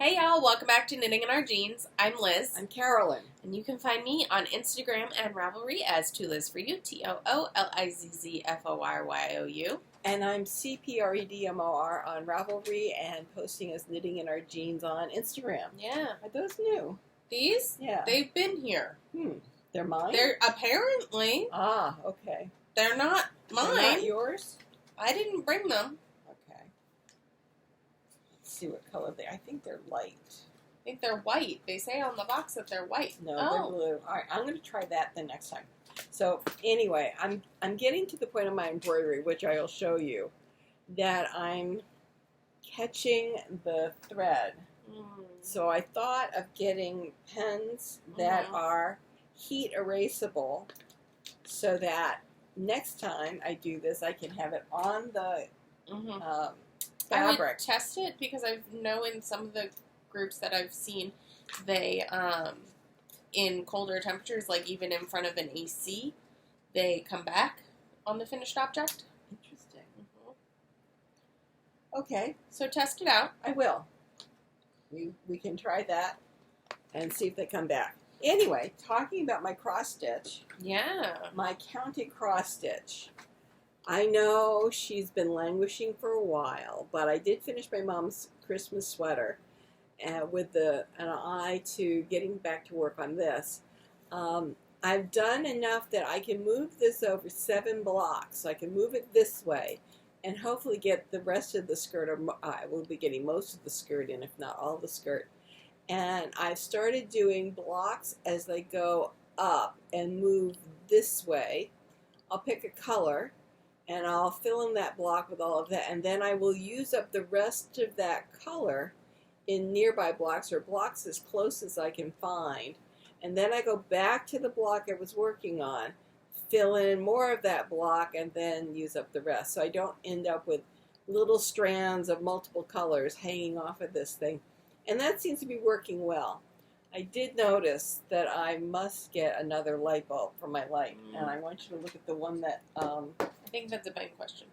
Hey y'all, welcome back to Knitting in Our Jeans. I'm Liz. I'm Carolyn. And you can find me on Instagram and Ravelry as Toolizz for you, TOOLIZZFORYYOU. And I'm CPREDMOR on Ravelry and posting as Knitting in Our Jeans on Instagram. Yeah. Are those new? These? Yeah. They've been here. They're mine? They're apparently. Ah, okay. They're not mine. They're not yours? I didn't bring them. Okay. Let's see what color they are. I think they're light. I think they're white. They say on the box that they're white. No, they're blue. All right, I'm going to try that the next time. So anyway, I'm getting to the point of my embroidery, which I will show you, that I'm catching the thread. So I thought of getting pens that are heat erasable so that next time I do this, I can have it on the fabric. I would test it because I know in some of the groups that I've seen, they, in colder temperatures, like even in front of an AC, they come back on the finished object. Interesting. Okay. So test it out. I will. We can try that and see if they come back. Anyway, talking about my cross stitch. Yeah. My counted cross stitch. I know she's been languishing for a while, but I did finish my mom's Christmas sweater with an eye to getting back to work on this. I've done enough that I can move this over 7 blocks. So I can move it this way and hopefully get the rest of the skirt, or I will be getting most of the skirt in, if not all the skirt. And I've started doing blocks as they go up and move this way. I'll pick a color and I'll fill in that block with all of that, and then I will use up the rest of that color in nearby blocks or blocks as close as I can find. And then I go back to the block I was working on, fill in more of that block, and then use up the rest. So I don't end up with little strands of multiple colors hanging off of this thing. And that seems to be working well. I did notice that I must get another light bulb for my light. And I want you to look at the one that... I think that's a big question.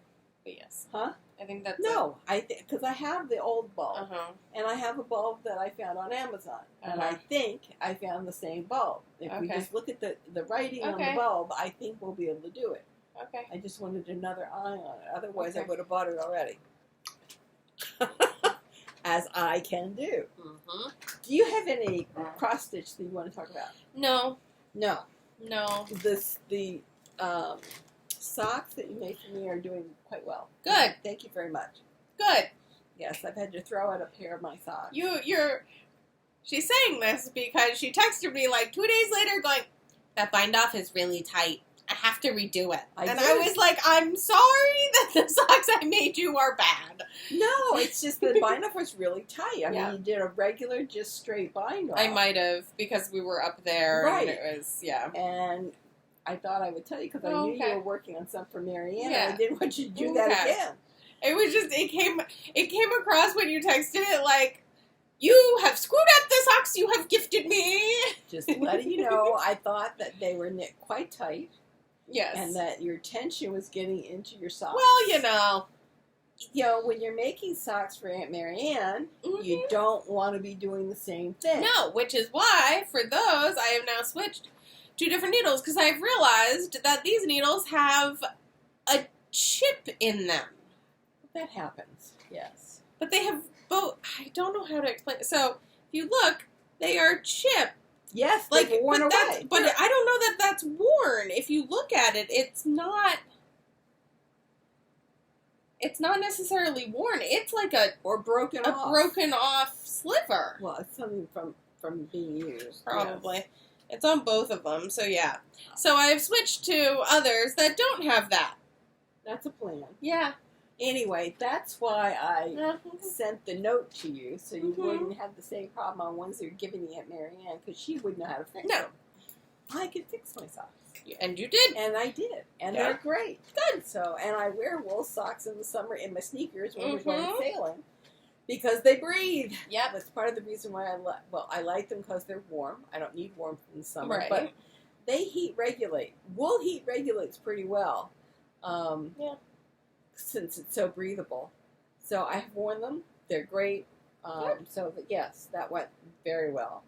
But yes. Huh? I think that's... No, because I have the old bulb. And I have a bulb that I found on Amazon. And I think I found the same bulb. If we just look at the writing on the bulb, I think we'll be able to do it. Okay. I just wanted another eye on it. Otherwise, I would have bought it already. As I can do. Do you have any cross stitch that you want to talk about? No. No. No. The socks that you made for me are doing quite well. Good. Thank you very much. Good. Yes, I've had to throw out a pair of my socks. She's saying this because she texted me like 2 days later going, that bind off is really tight. I have to redo it. I was like, I'm sorry that the socks I made you are bad. No, it's just the bind off was really tight. I mean, you did a regular, just straight bind off. I might have, because we were up there. Right. And it was, And I thought I would tell you because I knew you were working on some for Marianne. Yeah. And I didn't want you to do that again. It was just, it came across when you texted it like, you have screwed up the socks you have gifted me. Just letting you know, I thought that they were knit quite tight. Yes. And that your tension was getting into your socks. Well, when you're making socks for Aunt Marianne, you don't want to be doing the same thing. No, which is why, for those, I have now switched to different needles, because I've realized that these needles have a chip in them. That happens, yes. But they have both, I don't know how to explain it. So, if you look, they are chipped. Yes, like worn away. But I don't know that that's worn. If you look at it, it's not necessarily worn. It's like a broken off sliver. Well, it's something from being used. Probably. Yes. It's on both of them, so yeah. So I've switched to others that don't have that. That's a plan. Yeah. Anyway, that's why I sent the note to you, so you wouldn't have the same problem on ones that you're giving to Aunt Marianne, because she wouldn't know how to fix them. I could fix my socks. And you did. And I did. And they're great. Good. So, and I wear wool socks in the summer in my sneakers when we're going sailing, because they breathe. Yep. That's part of the reason why I like them, because they're warm. I don't need warmth in the summer. Right. But they heat regulate. Wool heat regulates pretty well. Since it's so breathable. So I've worn them. They're great. So, yes, that went very well.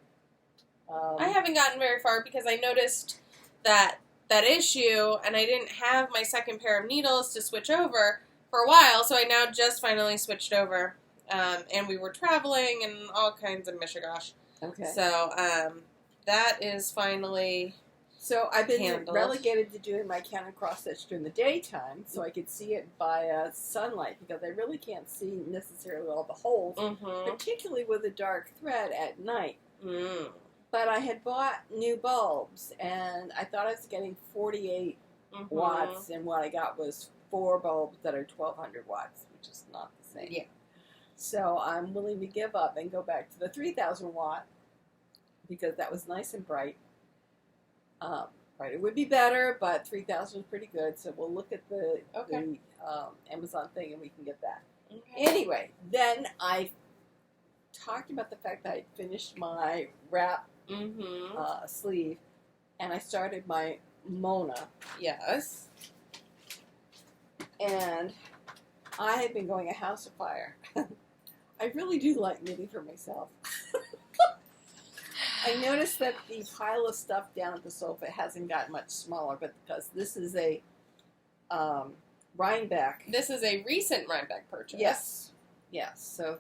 I haven't gotten very far because I noticed that issue, and I didn't have my second pair of needles to switch over for a while, so I now just finally switched over. And we were traveling and all kinds of mishigosh. Okay. So, that is finally So I've been handled. relegated to doing my counter cross stitch during the daytime, so I could see it by sunlight, because I really can't see necessarily all the holes, particularly with a dark thread at night. But I had bought new bulbs, and I thought I was getting 48 watts, and what I got was 4 bulbs that are 1200 watts, which is not the same. Yeah. So I'm willing to give up and go back to the 3000 watt, because that was nice and bright. Right, it would be better, but 3000 is pretty good, so we'll look at the Amazon thing and we can get that. Okay. Anyway, then I talked about the fact that I finished my wrap sleeve, and I started my Mona. Yes. And I had been going a house of fire. I really do like knitting for myself. I noticed that the pile of stuff down at the sofa hasn't gotten much smaller, but because this is a Rhinebeck. This is a recent Rhinebeck purchase. Yes. Yes. So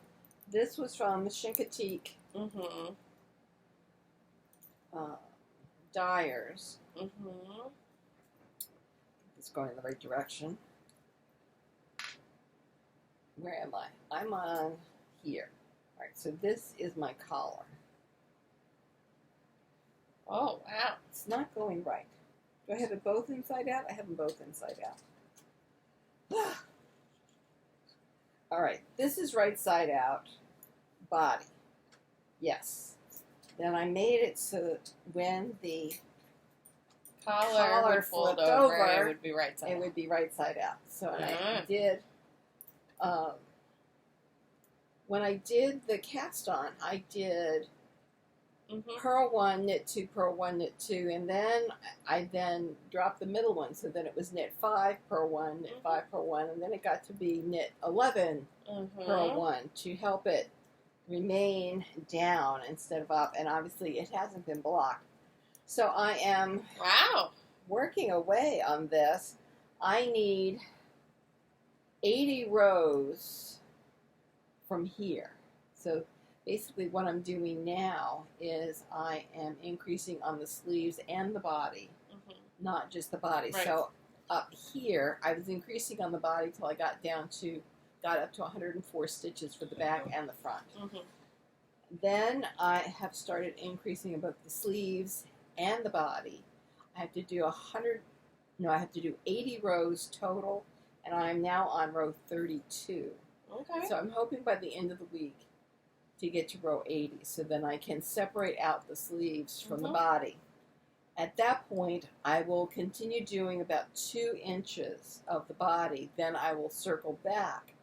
this was from Shinkatique Dyers. It's going in the right direction. Where am I? I'm on here. All right, so this is my collar. Oh, wow. It's not going right. Do I have it both inside out? I have them both inside out. All right, this is right side out. Body. Yes. Then I made it so that when the collar would fold over, it would be right side out. It would be right side out. So I did... when I did the cast on, I did purl 1, knit 2, purl 1, knit 2, and then I dropped the middle one, so then it was knit 5, purl 1, knit 5, purl 1, and then it got to be knit 11, purl 1 to help it remain down instead of up, and obviously it hasn't been blocked. So I am working away on this. I need 80 rows from here. So basically what I'm doing now is I am increasing on the sleeves and the body, not just the body. Right. So up here, I was increasing on the body till I got up to 104 stitches for the back and the front. Then I have started increasing both the sleeves and the body. I have to do 80 rows total, and I'm now on row 32. Okay. So I'm hoping by the end of the week to get to row 80, so then I can separate out the sleeves from the body. At that point, I will continue doing about 2 inches of the body. Then I will circle back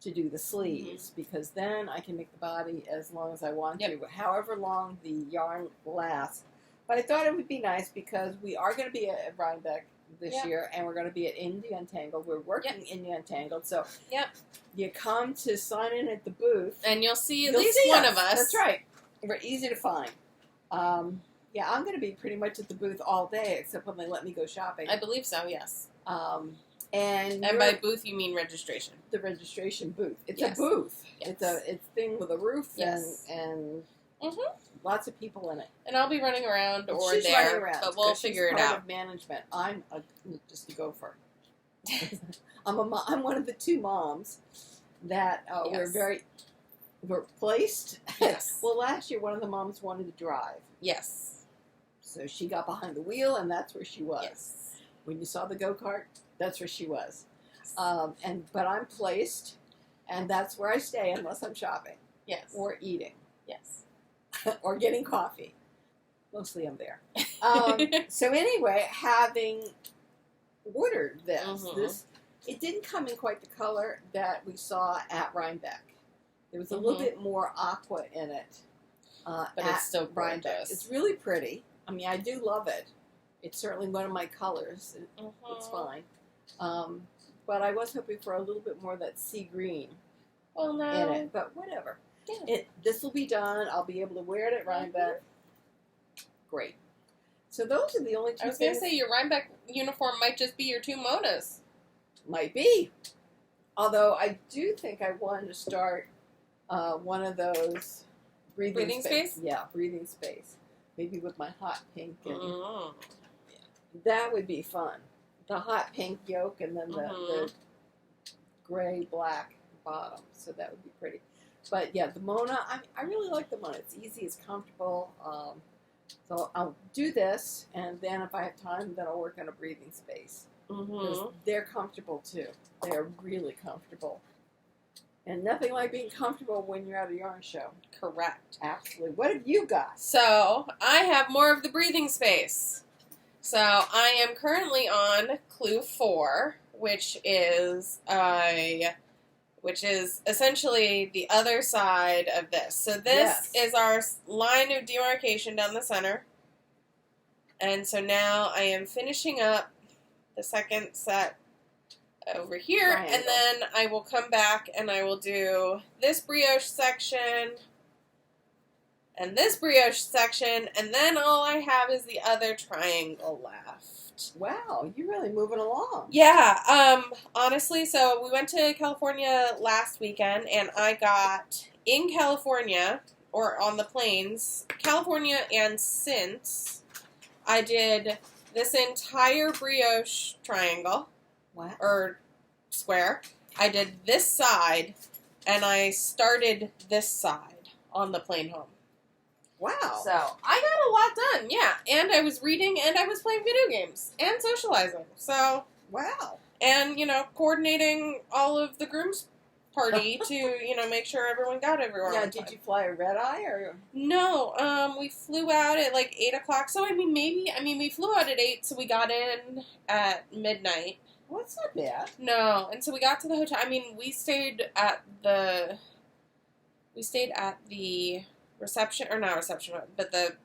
to do the sleeves, because then I can make the body as long as I want to, however long the yarn lasts. But I thought it would be nice because we are going to be at Rhinebeck this year, and we're going to be at Indie Untangled. We're working Indie Untangled, so you come to sign in at the booth, and you'll see at least one of us. That's right. We're easy to find. I'm going to be pretty much at the booth all day, except when they let me go shopping. I believe so. Yes. And by booth you mean registration. The registration booth. It's a booth. Yes. It's a thing with a roof and lots of people in it. And I'll be running around or she's there, running around, but we'll figure it part out. Of management. I'm just a gopher. I'm one of the 2 moms that were placed. Yes. Well, last year one of the moms wanted to drive. Yes. So she got behind the wheel, and that's where she was. Yes. When you saw the go-kart, that's where she was. But I'm placed, and that's where I stay unless I'm shopping. Yes. Or eating. Yes. Or getting coffee. Mostly I'm there. So anyway, having ordered this, it didn't come in quite the color that we saw at Rhinebeck. There was a little bit more aqua in it. But it's still gorgeous. Rhinebeck. It's really pretty. I mean, I do love it. It's certainly one of my colors. It's fine. But I was hoping for a little bit more of that sea green in it. But whatever. This will be done. I'll be able to wear it at Rhinebeck. Great. So those are the only two I was going to say, your Rhinebeck uniform might just be your two Monas. Might be. Although I do think I wanted to start one of those breathing space. Yeah, breathing space. Maybe with my hot pink. And that would be fun. The hot pink yoke and then the gray black bottom. So that would be pretty. But yeah, the Mona, I really like the Mona. It's easy, it's comfortable. So I'll do this, and then if I have time, then I'll work on a breathing space. Because they're comfortable too. They're really comfortable. And nothing like being comfortable when you're at a yarn show. Correct. Absolutely. What have you got? So, I have more of the breathing space. So, I am currently on Clue 4, which is essentially the other side of this. So this is our line of demarcation down the center. And so now I am finishing up the second set over here. Triangle. And then I will come back and I will do this brioche section and this brioche section. And then all I have is the other triangle left. Wow, you're really moving along. Yeah, honestly, so we went to California last weekend, and I got in California, or on the plains, California and since, I did this entire brioche triangle, or square. I did this side, and I started this side on the plane home. Wow. So, I got a lot done, yeah. And I was reading, and I was playing video games, and socializing. So. Wow. And, coordinating all of the groom's party to, make sure everyone got everywhere. Yeah, did you fly a red eye, or? No, we flew out at, 8 o'clock. So, we flew out at 8, so we got in at midnight. Well, that's not bad. No, and so we got to the hotel. We stayed at the reception, or not reception, but the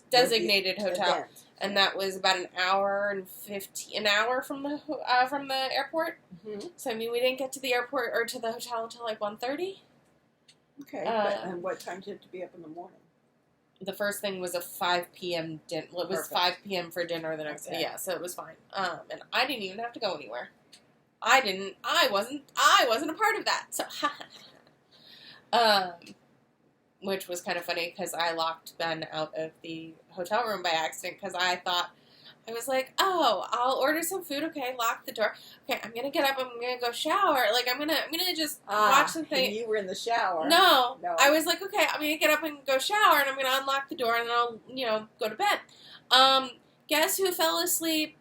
designated hotel, event. And that was about an hour from the airport. Mm-hmm. So we didn't get to the airport or to the hotel until 1:30. Okay, and what time did you have to be up in the morning? The first thing was a 5 p.m. dinner. Well, it was 5 p.m. for dinner the next day. Yeah, so it was fine. And I didn't even have to go anywhere. I wasn't a part of that. So, which was kind of funny because I locked Ben out of the hotel room by accident because I was like, oh, I'll order some food. Okay, lock the door. Okay, I'm gonna get up. I'm gonna go shower. I'm gonna just watch something. You were in the shower. No, I was like, okay, I'm gonna get up and go shower, and I'm gonna unlock the door, and then I'll go to bed. Guess who fell asleep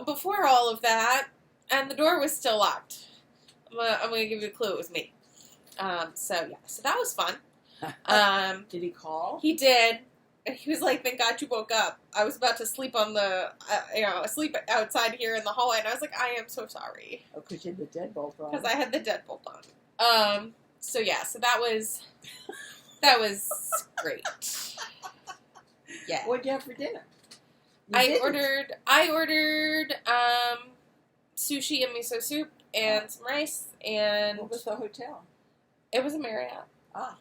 before all of that, and the door was still locked. I'm gonna give you a clue. It was me. So that was fun. Did he call? He did. He was like, thank God you woke up. I was about to sleep on sleep outside here in the hallway, and I was like, I am so sorry. Oh, because you had the deadbolt on. Because I had the deadbolt on. So that was great. Yeah. What'd you have for dinner? I ordered sushi and miso soup and some rice, and... What was the hotel? It was a Marriott. Ah.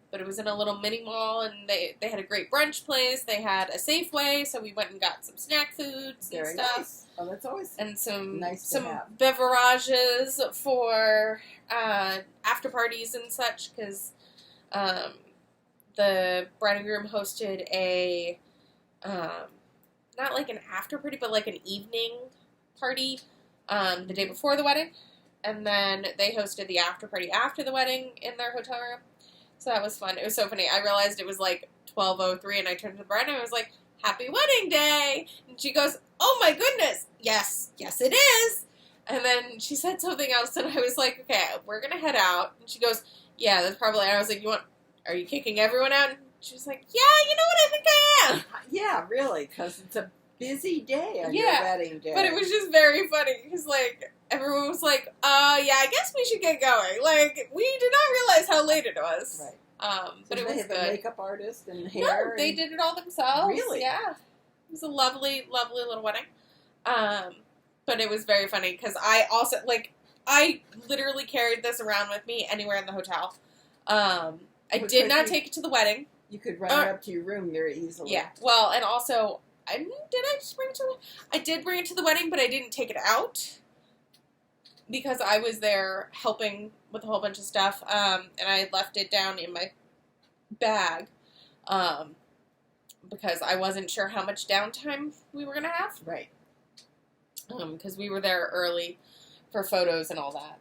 But it was in a little mini mall, and they had a great brunch place. They had a Safeway, so we went and got some snack foods and stuff. Nice. Oh, that's always and some nice some beverages for after parties and such, because the bride and groom hosted a not like an after party, but like an evening party the day before the wedding. And then they hosted the after party after the wedding in their hotel room. So that was fun. It was so funny. I realized it was 12:03, and I turned to the bride and I was like, happy wedding day! And she goes, oh my goodness! Yes it is! And then she said something else, and I was like, okay, we're gonna head out. And she goes, yeah, that's probably... And I was like, are you kicking everyone out? And she was like, yeah, you know what, I think I am! Yeah, really, because it's a busy day on your wedding day. But it was just very funny, because, everyone was like, yeah, I guess we should get going. We did not realize how late it was. Right. But it was good. They have a makeup artist and hair? No, they did it all themselves. Really? Yeah. It was a lovely, lovely little wedding. But it was very funny, because I also, I literally carried this around with me anywhere in the hotel. I did not take it to the wedding. You could run it up to your room very easily. Yeah. Well, and also, did I just bring it to the wedding? I did bring it to the wedding, but I didn't take it out because I was there helping with a whole bunch of stuff, and I had left it down in my bag because I wasn't sure how much downtime we were going to have. Right. Because we were there early for photos and all that,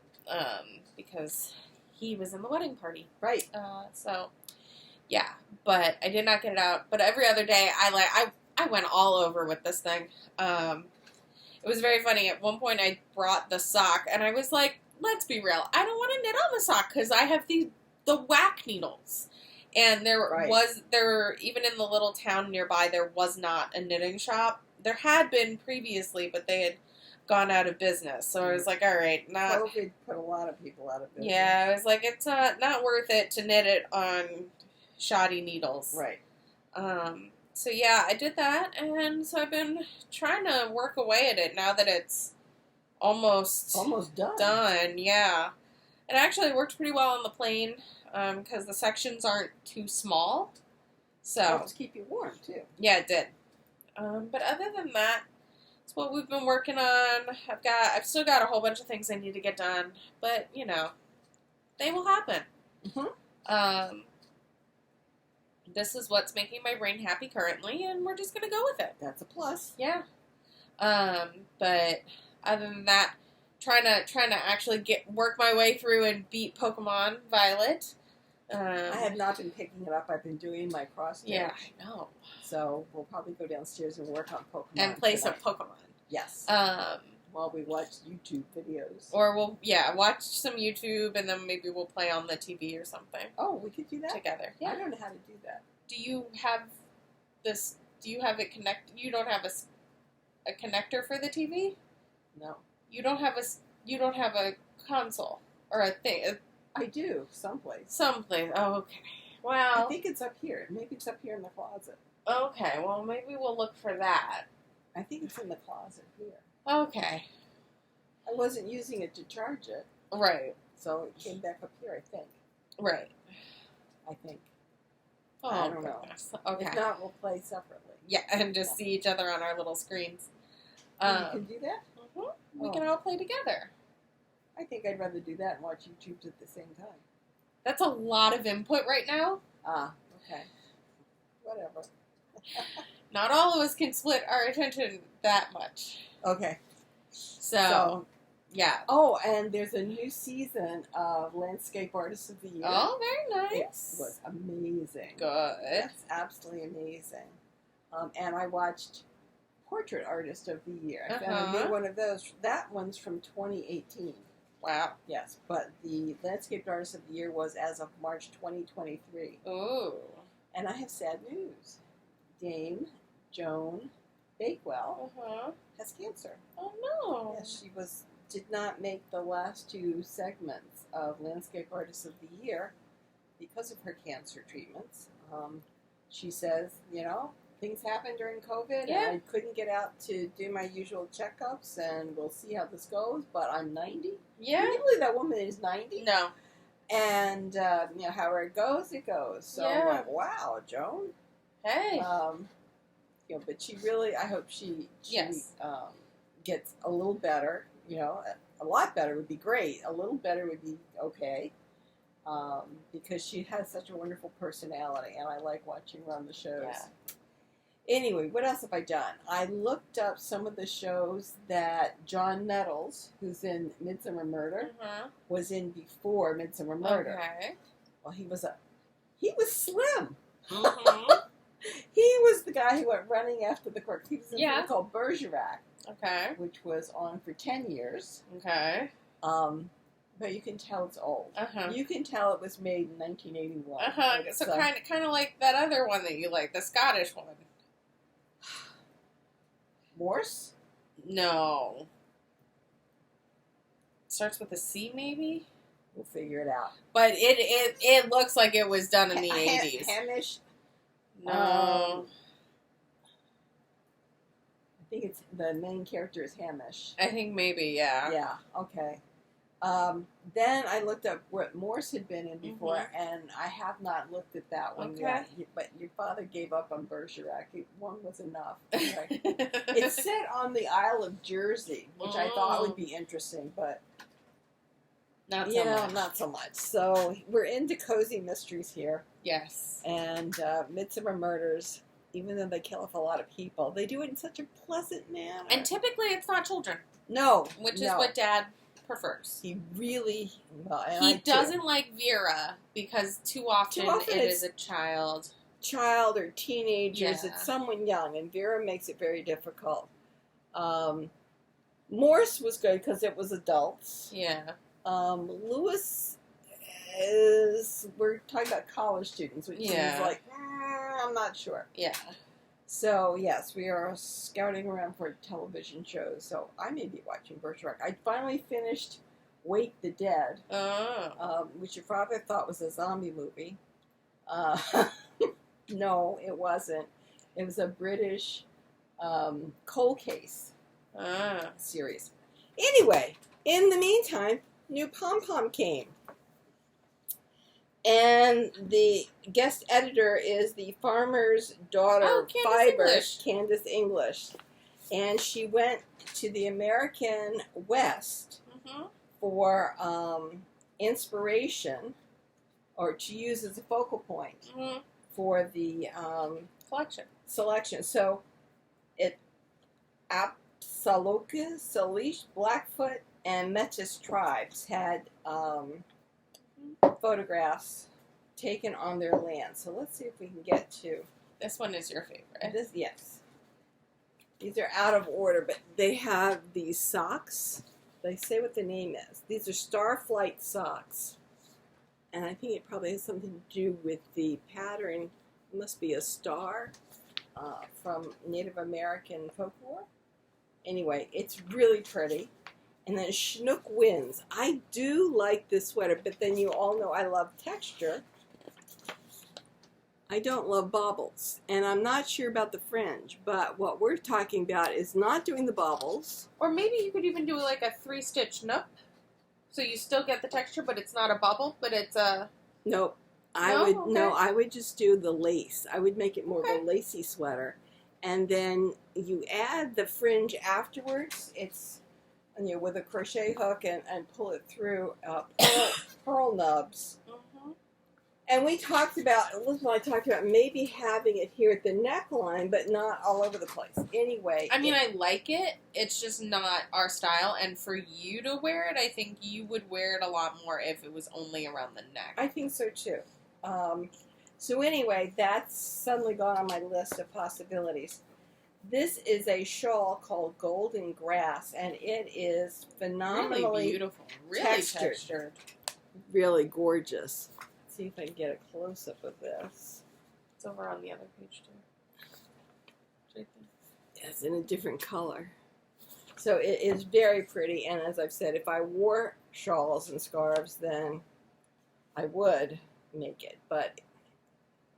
because he was in the wedding party. Right. So, yeah, but I did not get it out. But every other day, I went all over with this thing. It was very funny. At one point, I brought the sock, and I was like, let's be real. I don't want to knit on the sock because I have the whack needles. And there even in the little town nearby, there was not a knitting shop. There had been previously, but they had gone out of business. So I was like, all right, not. COVID put a lot of people out of business. Yeah, I was like, it's not worth it to knit it on shoddy needles. Right. So yeah, I did that, and so I've been trying to work away at it now that it's almost done. Yeah, it actually worked pretty well on the plane because the sections aren't too small. So it helps keep you warm too. Yeah, it did. But other than that, it's what we've been working on. I've still got a whole bunch of things I need to get done, but you know, they will happen. Mm-hmm. This is what's making my brain happy currently, and we're just gonna go with it. That's a plus. Yeah. But other than that, trying to actually work my way through and beat Pokemon Violet. I have not been picking it up. I've been doing my cross stitch. Yeah, I know. So we'll probably go downstairs and work on Pokemon and play tonight. some Pokemon. Yes. While we watch YouTube videos. Or we'll watch some YouTube and then maybe we'll play on the TV or something. Oh, we could do that together. Yeah. I don't know how to do that. Do you have this? Do you have it connect? You don't have a connector for the TV? No. You don't have a console or a thing. I do someplace. Someplace. Oh, okay. Well, I think it's up here. Maybe it's up here in the closet. Okay. Well, maybe we'll look for that. I think it's in the closet here. Okay. I wasn't using it to charge it. Right. So it came back up here, I think. Right. I think. Oh, I don't know. Okay. If not, we'll play separately. Yeah, and just see each other on our little screens. You can do that? Mm-hmm. We can all play together. I think I'd rather do that and watch YouTube at the same time. That's a lot of input right now. Ah, okay. Whatever. Not all of us can split our attention that much. Okay. So, yeah. Oh, and there's a new season of Landscape Artist of the Year. Oh, very nice. It was amazing. Good. It's absolutely amazing. And I watched Portrait Artist of the Year. I found a new one of those. That one's from 2018. Wow. Yes, but the Landscape Artist of the Year was as of March 2023. Ooh. And I have sad news. Dame Joan Bakewell has cancer. Oh no. Yes, she did not make the last two segments of Landscape Artist of the Year because of her cancer treatments. She says, things happened during COVID, and I couldn't get out to do my usual checkups, and we'll see how this goes, but I'm 90. Yeah. Can you believe that woman is 90? No. And, however it goes, it goes. So I'm like, wow, Joan. Hey. But she really, I hope she gets a little better. A lot better would be great. A little better would be okay. Because she has such a wonderful personality, and I like watching her on the shows. Yeah. Anyway, what else have I done? I looked up some of the shows that John Nettles, who's in Midsummer Murder, was in before Midsummer Murder. Okay. Well, he was slim. Mm-hmm. He was the guy who went running after the court. He was in something called Bergerac. Okay. Which was on for 10 years. Okay. But you can tell it's old. You can tell it was made in 1981. So kind of like that other one that you like, the Scottish one. Morse? No. Starts with a C, maybe? We'll figure it out. But it looks like it was done in the 80s. Hamish? No. I think it's the main character is Hamish. I think maybe, yeah. Yeah, okay. Then I looked up what Morse had been in before, and I have not looked at that one yet. But your father gave up on Bergerac. One was enough. Right? It's set on the Isle of Jersey, which I thought would be interesting, but not so much. Not so much. So we're into cozy mysteries here. Yes. And Midsummer Murders, even though they kill off a lot of people, they do it in such a pleasant manner. And typically it's not children. No. Which is what Dad prefers. He really... Well, and he doesn't like Vera because too often it is a child. Child or teenagers. Yeah. It's someone young, and Vera makes it very difficult. Morse was good because it was adults. Yeah. Lewis is... We're talking about college students, which is like, I'm not sure. Yeah. So, yes, we are scouting around for television shows. So, I may be watching Bergerac. I finally finished Wake the Dead, which your father thought was a zombie movie. No, it wasn't. It was a British cold case series. Anyway, in the meantime, new Pom-Pom came. And the guest editor is the farmer's daughter, Fiber, Candace English. And she went to the American West for inspiration, or to use as a focal point for the selection. So, Apsaloka, Salish, Blackfoot, and Metis tribes had... photographs taken on their land. So let's see if we can get to... This one is your favorite. Yes. These are out of order, but they have these socks. They say what the name is. These are Starflight socks. And I think it probably has something to do with the pattern. It must be a star from Native American folklore. Anyway, it's really pretty. And then Schnook Winds. I do like this sweater, but then you all know I love texture. I don't love baubles. And I'm not sure about the fringe, but what we're talking about is not doing the baubles. Or maybe you could even do like a 3-stitch nook. So you still get the texture, but it's not a bubble, but it's a... Nope. I would just do the lace. I would make it more of a lacy sweater. And then you add the fringe afterwards. It's... with a crochet hook and pull it through pearl nubs. And we talked about, Liz and I talked about maybe having it here at the neckline, but not all over the place. Anyway. I mean, I like it. It's just not our style. And for you to wear it, I think you would wear it a lot more if it was only around the neck. I think so, too. So anyway, that's suddenly gone on my list of possibilities. This is a shawl called Golden Grass, and it is phenomenally really beautiful, really textured. Really gorgeous. Let's see if I can get a close-up of this. It's over on the other page, too. It's in a different color. So it is very pretty, and as I've said, if I wore shawls and scarves, then I would make it, but...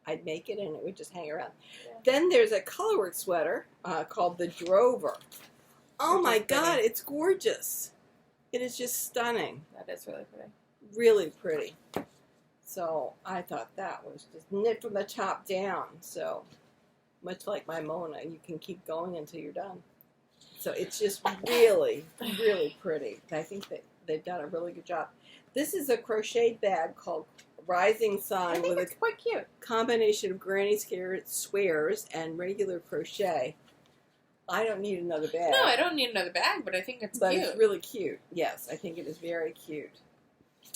I'd make it and it would just hang around. Yeah. Then there's a colorwork sweater called the Drover. Oh my God, it's gorgeous. It is just stunning. That is really pretty. Really pretty. So I thought that was just knit from the top down. So much like my Mona, you can keep going until you're done. So it's just really, really pretty. I think that they've done a really good job. This is a crocheted bag called Rising Sun with a quite cute combination of granny squares and regular crochet. I don't need another bag. No, I don't need another bag, but I think it's cute. But it's really cute. Yes, I think it is very cute.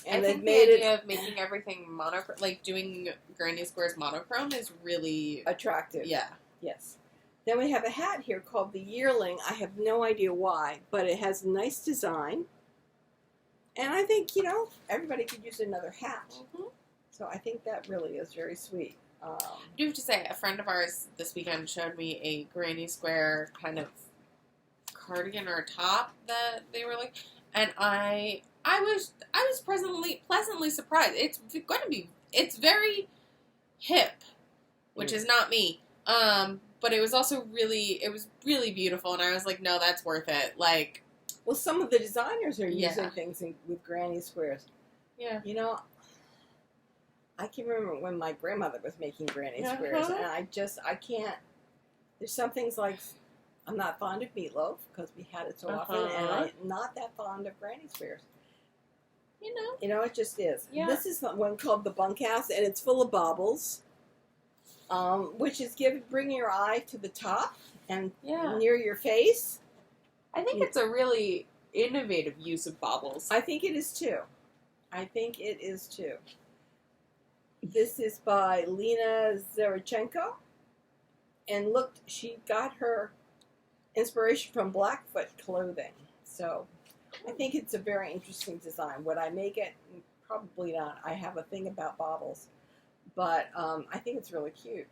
And I think the idea of making everything monochrome, like doing granny squares monochrome, is really attractive. Yeah. Yes. Then we have a hat here called the Yearling. I have no idea why, but it has a nice design. And I think, everybody could use another hat. So I think that really is very sweet. I do have to say, a friend of ours this weekend showed me a granny square kind of cardigan or top that they were like, and I was pleasantly surprised. It's very hip, which is not me. But it was also really beautiful, and I was like, no, that's worth it. Like, Well, some of the designers are using things with granny squares. Yeah. You know, I can remember when my grandmother was making granny squares, and I can't. There's some things like I'm not fond of meatloaf because we had it so often, and I'm not that fond of granny squares. You know, it just is. Yeah. This is one called the Bunkhouse, and it's full of baubles, which is bringing your eye to the top and near your face. I think it's a really innovative use of baubles. I think it is too. This is by Lena Zarachenko. And look, she got her inspiration from Blackfoot clothing. So I think it's a very interesting design. Would I make it? Probably not. I have a thing about baubles. But I think it's really cute.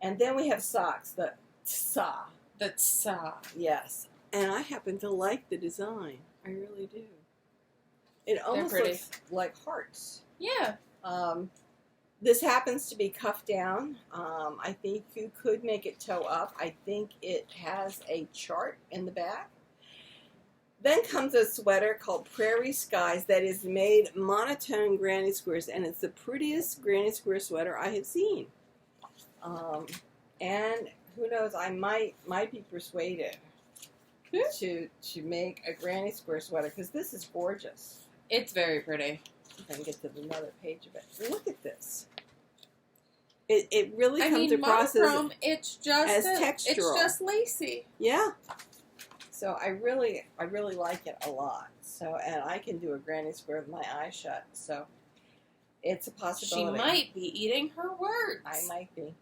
And then we have socks. The tsa. The tsa. Yes. And I happen to like the design. I really do. It almost looks like hearts. Yeah. This happens to be cuffed down. I think you could make it toe up. I think it has a chart in the back. Then comes a sweater called Prairie Skies that is made monotone granny squares, and it's the prettiest granny square sweater I have seen. And who knows, I might be persuaded to make a granny square sweater because this is gorgeous. It's very pretty. I can get to another page of it. Look at this. It really comes across monochrome, it's just textural. It's just lacy. Yeah. So I really like it a lot. So, and I can do a granny square with my eyes shut. So it's a possibility. She might be eating her words. I might be.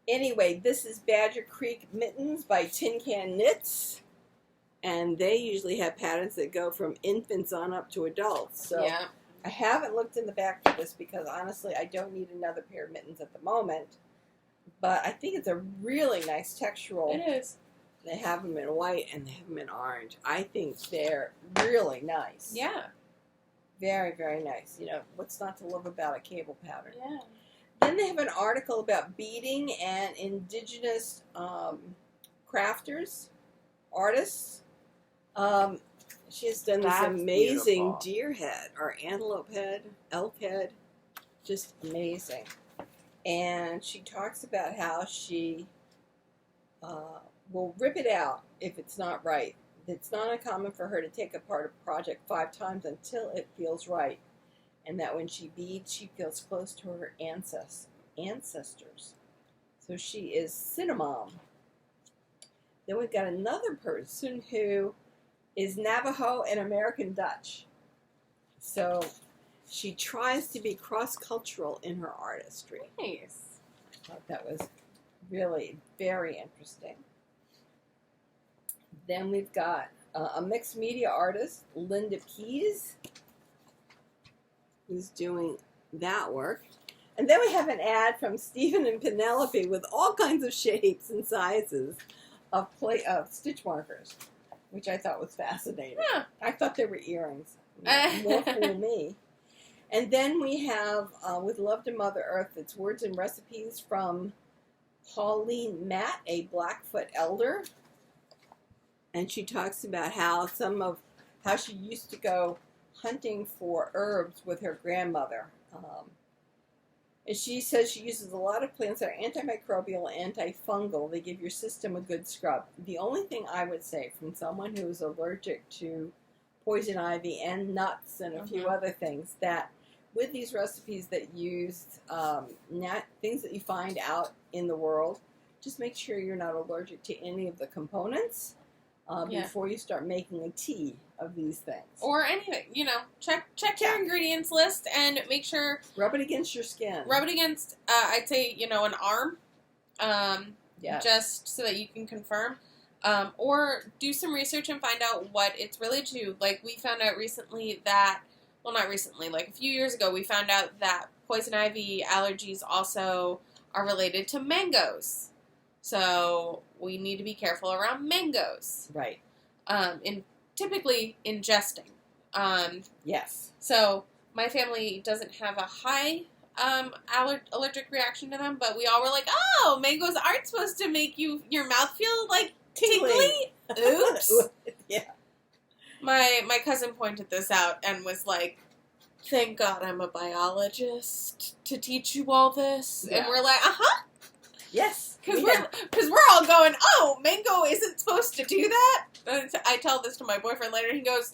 Anyway, this is Badger Creek Mittens by Tin Can Knits. And they usually have patterns that go from infants on up to adults. So yeah. I haven't looked in the back for this because, honestly, I don't need another pair of mittens at the moment. But I think it's a really nice textural. It is. They have them in white and they have them in orange. I think they're really nice. Yeah. Very, very nice. You know, what's not to love about a cable pattern? Yeah. Then they have an article about beading and indigenous crafters, artists. She has done this amazing deer head or antelope head, elk head, just amazing. And she talks about how she will rip it out if it's not right. It's not uncommon for her to take apart a project 5 times until it feels right. And that when she beads, she feels close to her ancestors. So she is Cinnamon. Then we've got another person who is Navajo and American Dutch. So she tries to be cross-cultural in her artistry. Nice. I thought that was really very interesting. Then we've got a mixed media artist, Linda Keys, who's doing that work. And then we have an ad from Stephen and Penelope with all kinds of shapes and sizes of stitch markers, which I thought was fascinating. Yeah. I thought they were earrings. More fool me. And then we have, with Love to Mother Earth, it's words and recipes from Pauline Matt, a Blackfoot elder. And she talks about how she used to go hunting for herbs with her grandmother. And she says she uses a lot of plants that are antimicrobial and antifungal. They give your system a good scrub. The only thing I would say from someone who is allergic to poison ivy and nuts and a few other things, that with these recipes that use things that you find out in the world, just make sure you're not allergic to any of the components before you start making a tea of these things. Or anything, check your ingredients list and make sure. Rub it against your skin. Rub it against, I'd say, an arm, just so that you can confirm. Or do some research and find out what it's related to. Like, we found out recently that, well, not recently, like a few years ago, we found out that poison ivy allergies also are related to mangoes. So we need to be careful around mangoes. Right. Typically ingesting. Yes. So my family doesn't have a high allergic reaction to them, but we all were like, oh, mangoes aren't supposed to make your mouth feel like tingly. Oops. Yeah. My cousin pointed this out and was like, thank God I'm a biologist to teach you all this. Yeah. And we're like, uh-huh. Yes. Because we're all going, oh, mango isn't supposed to do that? And I tell this to my boyfriend later. He goes,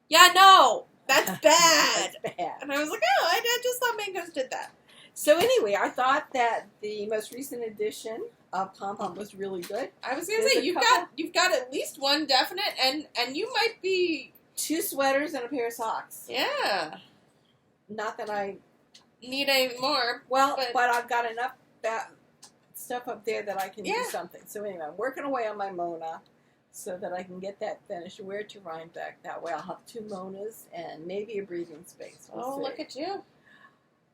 yeah, no, that's bad. That's bad. And I was like, oh, I just thought mangoes did that. So anyway, I thought that the most recent edition of Pom Pom was really good. I was going to say, you've got at least one definite, and you might be... 2 sweaters and a pair of socks. Yeah. Not that I need any more. Well, but I've got enough stuff up there that I can do something. So anyway, I'm working away on my Mona so that I can get that finished. Wear it to Rhinebeck. That way I'll have 2 Monas and maybe a breathing space. We'll see. Look at you.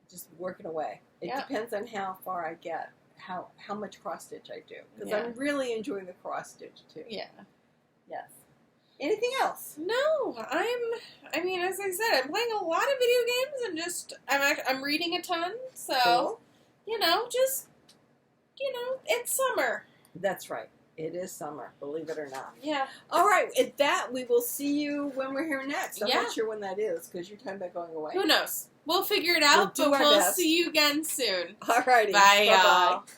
Just working away. It depends on how far I get, how much cross stitch I do. Because I'm really enjoying the cross stitch too. Yeah. Yes. Anything else? No, I mean, as I said, I'm playing a lot of video games and just, I'm reading a ton, so, cool. It's summer. That's right. It is summer, believe it or not. Yeah. All right, at that, we will see you when we're here next. I'm Yeah. not sure when that is, because you're talking about going away. Who knows? We'll figure it out, We'll do but our we'll best. see you again soon. All righty. Bye, y'all. Bye-bye.